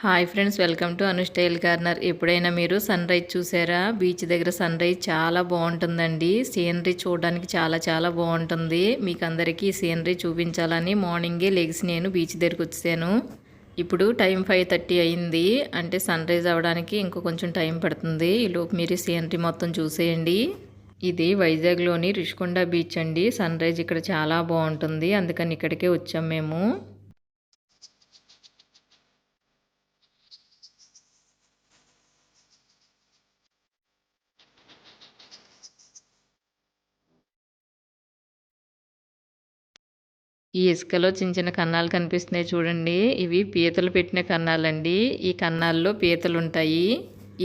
Hi friends, welcome to Anu style corner. ఎప్పుడైనా మీరు sun rise చూసారా? బీచ్ దగ్గర సన్ రైజ్ చాలా బాగుంటుందండి. సీనరీ చూడడానికి చాలా చాలా బాగుంటుంది. మీకు అందరికీ ఈ సీనరీ చూపించాలని మార్నింగే లెగ్స్ నేను బీచ్ దగ్గరికి వచ్చాను. ఇప్పుడు టైం 5:30 అయింది. అంటే సన్ రైజ్ అవ్వడానికి ఇంకో కొంచెం టైం పడుతుంది. ఈలోపు మీరు సీనరీ మొత్తం చూసేయండి. ఇది వైజాగ్లోని రిషికొండ బీచ్ అండి. సన్ రైజ్ ఇక్కడ చాలా బాగుంటుంది, అందుకని ఇక్కడికే వచ్చాం మేము. ఈ ఇసుకలో చిన్న చిన్న కన్నాలు కనిపిస్తున్నాయి చూడండి. ఇవి పీతలు పెట్టిన కన్నాలండి. ఈ కన్నాల్లో పీతలు ఉంటాయి.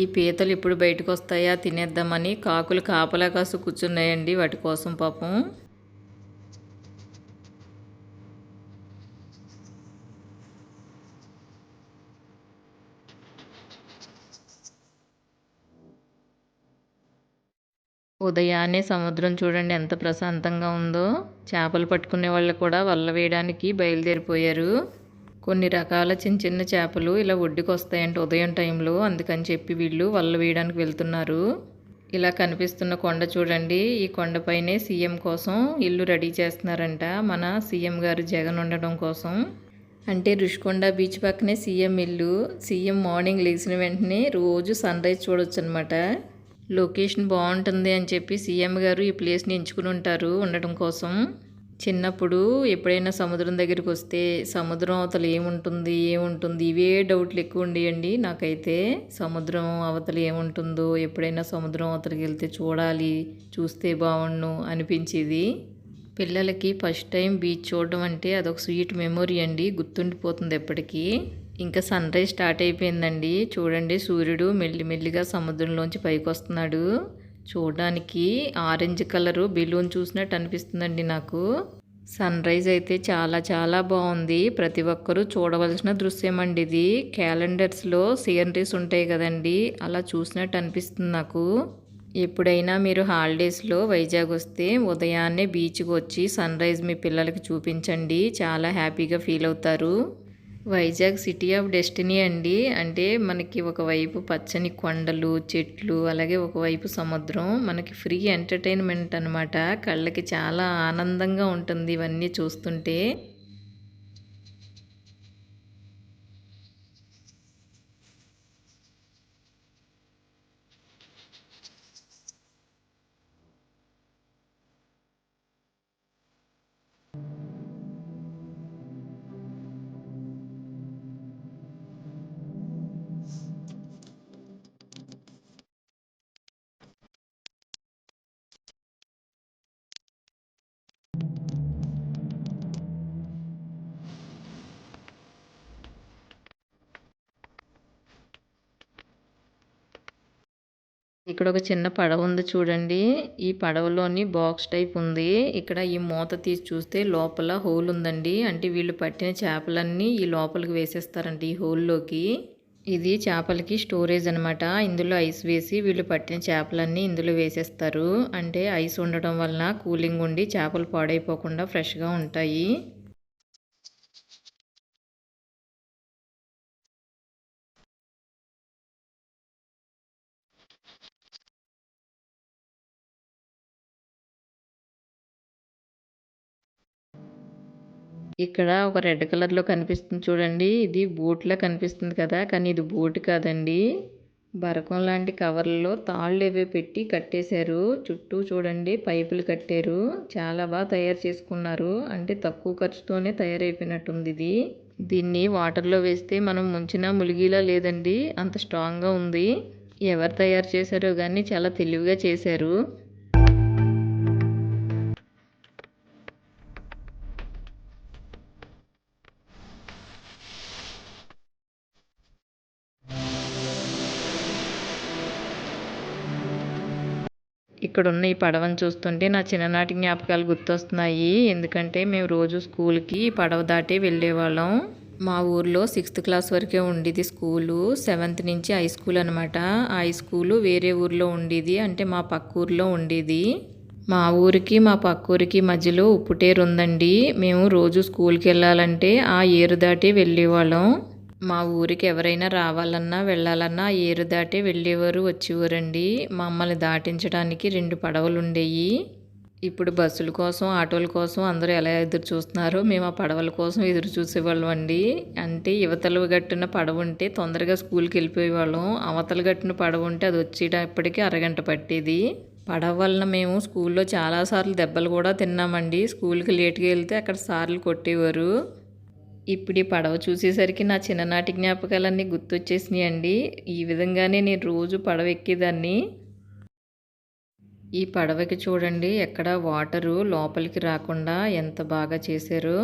ఈ పీతలు ఇప్పుడు బయటకు వస్తాయా తినేద్దామని కాకులు కాపలా కాసు కూర్చున్నాయండి వాటి కోసం పాపం. ఉదయాన్నే సముద్రం చూడండి ఎంత ప్రశాంతంగా ఉందో. చేపలు పట్టుకునే వాళ్ళు కూడా వల వేయడానికి బయలుదేరిపోయారు. కొన్ని రకాల చిన్న చిన్న చేపలు ఇలా ఒడ్డుకు వస్తాయంట ఉదయం టైంలో, అందుకని చెప్పి వీళ్ళు వల వేయడానికి వెళ్తున్నారు. ఇలా కనిపిస్తున్న కొండ చూడండి. ఈ కొండపైనే సీఎం కోసం ఇల్లు రెడీ చేస్తున్నారంట, మన సీఎం గారు జగన్ ఉండడం కోసం. అంటే రుషికొండ బీచ్ పక్కనే సీఎం ఇల్లు. సీఎం మార్నింగ్ లేచిన వెంటనే రోజు సన్ రైజ్ చూడొచ్చు అనమాట. లొకేషన్ బాగుంటుంది అని చెప్పి సీఎం గారు ఈ ప్లేస్ని ఎంచుకుని ఉంటారు ఉండడం కోసం. చిన్నప్పుడు ఎప్పుడైనా సముద్రం దగ్గరికి వస్తే సముద్రం అవతల ఏముంటుంది ఇవే డౌట్లు ఎక్కువ ఉండేయండి నాకైతే. సముద్రం అవతల ఏముంటుందో, ఎప్పుడైనా సముద్రం అవతలకి వెళ్తే చూస్తే బాగుండు అనిపించేది. పిల్లలకి ఫస్ట్ టైం బీచ్ చూడడం అంటే అదొక స్వీట్ మెమొరీ అండి, గుర్తుండిపోతుంది ఎప్పటికీ. ఇంకా సన్ రైజ్ స్టార్ట్ అయిపోయిందండి. చూడండి సూర్యుడు మెల్లిమెల్లిగా సముద్రంలోంచి పైకి వస్తున్నాడు. చూడడానికి ఆరెంజ్ కలరు బెలూన్ చూసినట్టు అనిపిస్తుందండి నాకు. సన్ రైజ్ అయితే చాలా చాలా బాగుంది. ప్రతి ఒక్కరూ చూడవలసిన దృశ్యం అండి ఇది. క్యాలెండర్స్లో సీనరీస్ ఉంటాయి కదండి, అలా చూసినట్టు అనిపిస్తుంది నాకు. ఎప్పుడైనా మీరు హాలిడేస్లో వైజాగ్ వస్తే ఉదయాన్నే బీచ్కి వచ్చి సన్ రైజ్ మీ పిల్లలకి చూపించండి, చాలా హ్యాపీగా ఫీల్ అవుతారు. వైజాగ్ సిటీ ఆఫ్ డెస్టినీ అండి. అంటే మనకి ఒకవైపు పచ్చని కొండలు, చెట్లు, అలాగే ఒకవైపు సముద్రం. మనకి ఫ్రీ ఎంటర్టైన్మెంట్ అనమాట. కళ్ళకి చాలా ఆనందంగా ఉంటుంది ఇవన్నీ చూస్తుంటే. ఇక్కడ ఒక చిన్న పడవ ఉంది చూడండి. ఈ పడవలోని బాక్స్ టైప్ ఉంది. ఇక్కడ ఈ మూత తీసి చూస్తే లోపల హోల్ ఉందండి. అంటే వీళ్ళు పట్టిన చేపలన్నీ ఈ లోపలికి వేసేస్తారంట ఈ హోల్లోకి. ఇది చేపలకి స్టోరేజ్ అనమాట. ఇందులో ఐస్ వేసి వీళ్ళు పట్టిన చేపలన్నీ ఇందులో వేసేస్తారు. అంటే ఐస్ ఉండడం వలన కూలింగ్ ఉండి చేపలు పాడైపోకుండా ఫ్రెష్గా ఉంటాయి. ఇక్కడ ఒక రెడ్ కలర్లో కనిపిస్తుంది చూడండి. ఇది బోట్లా కనిపిస్తుంది కదా, కానీ ఇది బోట్ కాదండి. బరకం లాంటి కవర్లలో తాళ్ళు ఏవో పెట్టి కట్టేశారు. చుట్టూ చూడండి పైపులు కట్టారు. చాలా బాగా తయారు చేసుకున్నారు. అంటే తక్కువ ఖర్చుతోనే తయారైపోయినట్టుంది ఇది. దీన్ని వాటర్లో వేస్తే మనం ముంచినా ములిగిలా లేదండి, అంత స్ట్రాంగ్గా ఉంది. ఎవరు తయారు చేశారో కానీ చాలా తెలివిగా చేశారు. ఇక్కడున్న ఈ పడవను చూస్తుంటే నా చిన్ననాటి జ్ఞాపకాలు గుర్తొస్తున్నాయి. ఎందుకంటే మేము రోజు స్కూల్కి పడవ దాటి వెళ్ళేవాళ్ళం. మా ఊర్లో 6th క్లాస్ వరకే ఉండేది స్కూలు. 7th నుంచి హై స్కూల్ అనమాట. హై స్కూలు వేరే ఊర్లో ఉండేది, అంటే మా పక్క ఊర్లో ఉండేది. మా ఊరికి మా పక్క ఊరికి మధ్యలో ఉప్పుటేరు ఉందండి. మేము రోజు స్కూల్కి వెళ్ళాలంటే ఆ ఏరు దాటి వెళ్ళేవాళ్ళం. మా ఊరికి ఎవరైనా రావాలన్నా వెళ్ళాలన్నా ఏరు దాటే వెళ్ళేవారు వచ్చేవారండి. మమ్మల్ని దాటించడానికి 2 పడవలుండేయి. ఇప్పుడు బస్సుల కోసం ఆటోల కోసం అందరూ ఎలా ఎదురు చూస్తున్నారో మేము ఆ పడవల కోసం ఎదురు చూసేవాళ్ళం అండి. అంటే యువతల గట్టున పడవ ఉంటే తొందరగా స్కూల్కి వెళ్ళిపోయేవాళ్ళం. అవతల గట్టున పడవ ఉంటే అది వచ్చేటప్పటికి అరగంట పట్టేది. పడవ వలన మేము స్కూల్లో చాలాసార్లు దెబ్బలు కూడా తిన్నామండి. స్కూల్కి లేట్గా వెళ్తే అక్కడ సార్లు కొట్టేవారు. ఇప్పుడు ఈ పడవ చూసేసరికి నా చిన్ననాటి జ్ఞాపకాలన్నీ గుర్తొచ్చేసినాయండి. ఈ విధంగానే నేను రోజు పడవ ఎక్కేదాన్ని. ఈ పడవకి చూడండి ఎక్కడ వాటరు లోపలికి రాకుండా ఎంత బాగా చేశారో.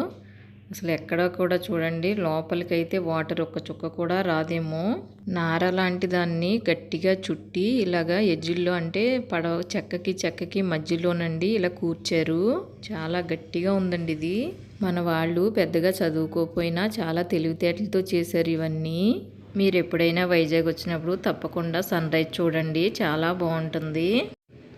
అసలు ఎక్కడ కూడా చూడండి లోపలికైతే వాటర్ ఒక్క చుక్క కూడా రాదేమో. నార లాంటి దాన్ని గట్టిగా చుట్టి ఇలాగా ఎడ్జిల్లో అంటే పడవ చెక్కకి మధ్యలోనండి ఇలా కూర్చారు. చాలా గట్టిగా ఉందండి ఇది. మన వాళ్ళు పెద్దగా చదువుకోకపోయినా చాలా తెలివితేటలతో చేశారు ఇవన్నీ. మీరు ఎప్పుడైనా వైజాగ్ వచ్చినప్పుడు తప్పకుండా సన్ రైజ్ చూడండి, చాలా బాగుంటుంది.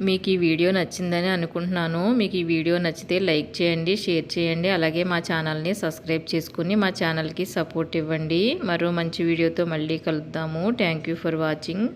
మీకు ఈ వీడియో నచ్చిందని అనుకుంటున్నాను. మీకు ఈ వీడియో నచ్చితే లైక్ చేయండి, షేర్ చేయండి. అలాగే మా ఛానల్ని సబ్స్క్రైబ్ చేసుకుని మా ఛానల్కి సపోర్ట్ ఇవ్వండి. మరో మంచి వీడియోతో మళ్ళీ కలుద్దాము. Thank you for watching.